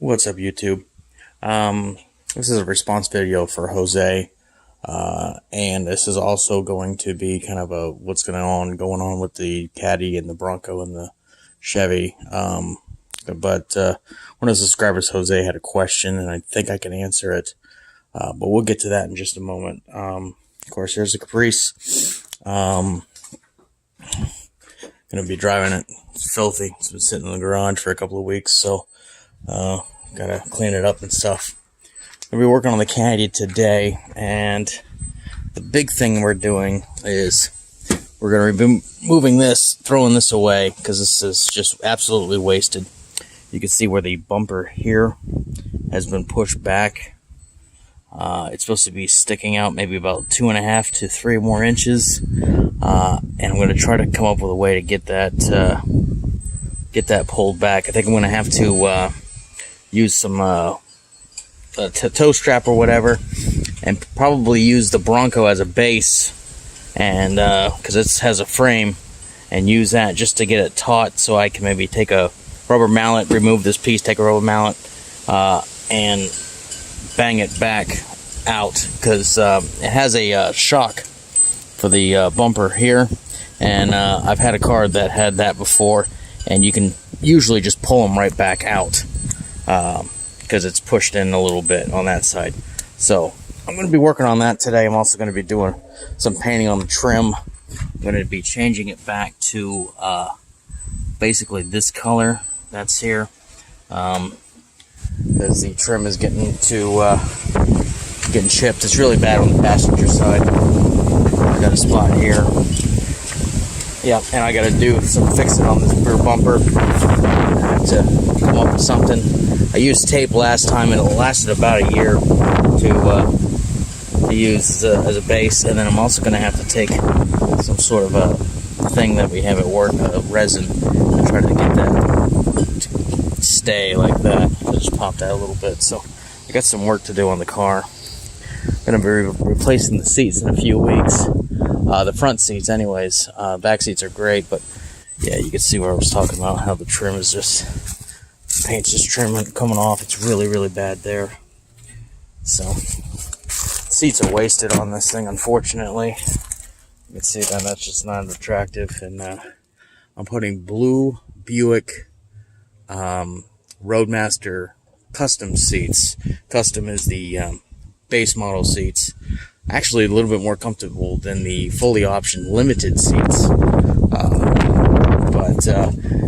What's up, YouTube? This is a response video for Jose, and this is also going to be kind of a what's going on with the Caddy and the Bronco and the Chevy. But one of the subscribers, Jose, had a question, and I think I can answer it. But we'll get to that in just a moment. Of course, here's the Caprice. Gonna be driving it. It's filthy. It's been sitting in the garage for a couple of weeks, so gotta clean it up and stuff. We'll be working on the Caddy today, and the big thing we're doing is we're gonna be moving this, throwing this away, because this is just absolutely wasted. You can see where the bumper here has been pushed back. It's supposed to be sticking out maybe about 2.5 to 3 more inches, and I'm going to try to come up with a way to get that pulled back. I think I'm going to have to use some toe strap or whatever, and probably use the Bronco as a base, and because it has a frame, and use that just to get it taut, so I can maybe take a rubber mallet, remove this piece, take a rubber mallet, and bang it back out, because it has a shock for the bumper here, and I've had a car that had that before, and you can usually just pull them right back out because it's pushed in a little bit on that side. So I'm going to be working on that today. I'm also going to be doing some painting on the trim. I'm going to be changing it back to basically this color that's here, because the trim is getting chipped. It's really bad on the passenger side. I got a spot here. Yeah, and I got to do some fixing on this rear bumper. I have to come up with something. I used tape last time, and it lasted about a year to use as a base. And then I'm also going to have to take some sort of a thing that we have at work, resin, and try to get that to stay like that. It just popped out a little bit, so I got some work to do on the car. I'm going to be replacing the seats in a few weeks. The front seats anyways. Back seats are great, but yeah, you can see where I was talking about how the trim is just, paint's just coming off. It's really, really bad there. So, seats are wasted on this thing, unfortunately. You can see that that's just not attractive. And I'm putting blue Buick Roadmaster custom seats. Custom is the base model seats. Actually a little bit more comfortable than the fully optioned limited seats.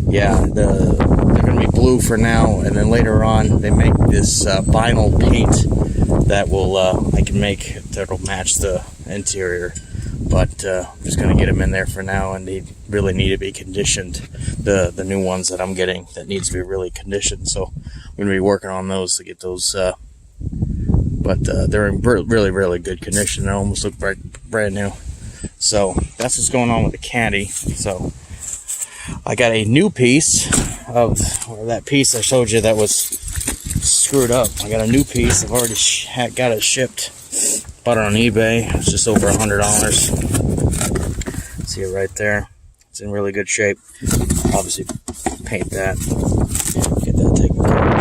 Yeah, they're going to be blue for now, and then later on they make this vinyl paint that will I can make that'll match the interior. But I'm just going to get them in there for now, and they really need to be conditioned. The new ones that I'm getting, that needs to be really conditioned. So I'm going to be working on those to get those. But they're in really, really good condition. They almost look brand new. So that's what's going on with the Caddy. So I got a new piece of that piece I showed you that was screwed up. I got a new piece. I've already got it shipped. Bought it on eBay. It's just over $100. See it right there. It's in really good shape. Obviously, paint that. Get that taken care of.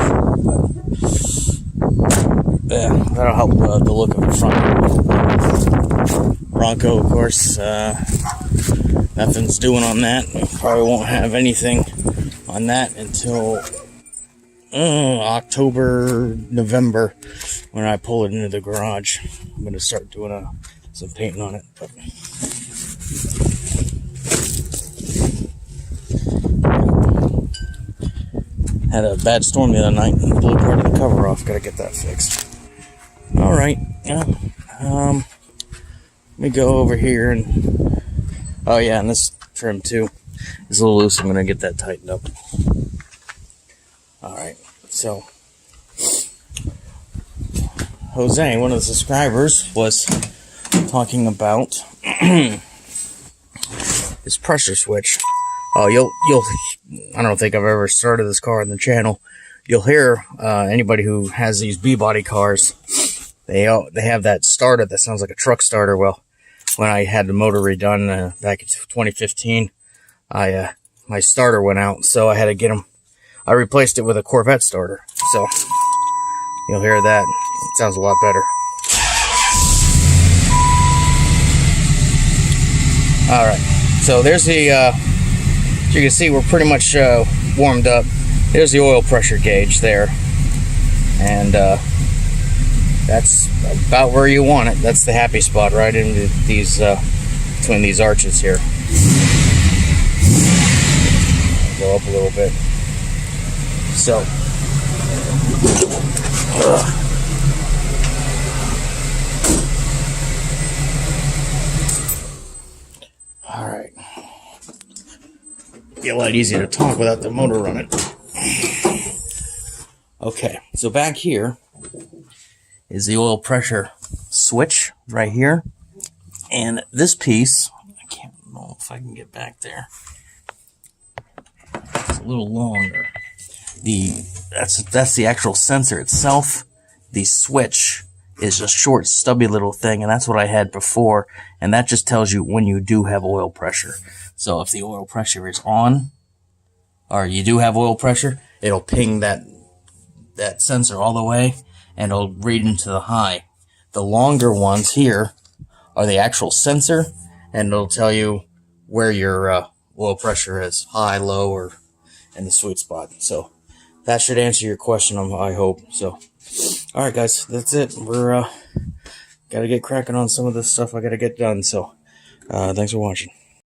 Yeah, that'll help the look of the front. Bronco, of course, nothing's doing on that. Probably won't have anything on that until October, November, when I pull it into the garage. I'm going to start doing some painting on it. But had a bad storm the other night and blew part of the cover off. Got to get that fixed. All right, yeah. Let me go over here and oh yeah, and this trim too is a little loose. I'm gonna get that tightened up. All right, so Jose, one of the subscribers, was talking about this pressure switch. Oh, you'll. I don't think I've ever started this car on the channel. You'll hear anybody who has these B-body cars. They have that starter that sounds like a truck starter. Well, when I had the motor redone back in 2015, my starter went out, so I had to get them I replaced it with a Corvette starter, so you'll hear that. It sounds a lot better. All right, so there's the, as you can see, we're pretty much warmed up. There's the oil pressure gauge there, and that's about where you want it. That's the happy spot, right into these, between these arches here. Go up a little bit. So, all right. Be a lot easier to talk without the motor running. Okay, so back here is the oil pressure switch right here, and this piece, I can't know if I can get back there. It's a little longer. That's the actual sensor itself. The switch is a short, stubby little thing, and that's what I had before, and that just tells you when you do have oil pressure. So if the oil pressure is on, or you do have oil pressure, it'll ping that sensor all the way, and it'll read into the high. The longer ones here are the actual sensor, and it'll tell you where your oil pressure is, high, low, or in the sweet spot. So that should answer your question, I hope. So, all right, guys, that's it. We're gotta get cracking on some of this stuff I gotta get done. So, thanks for watching.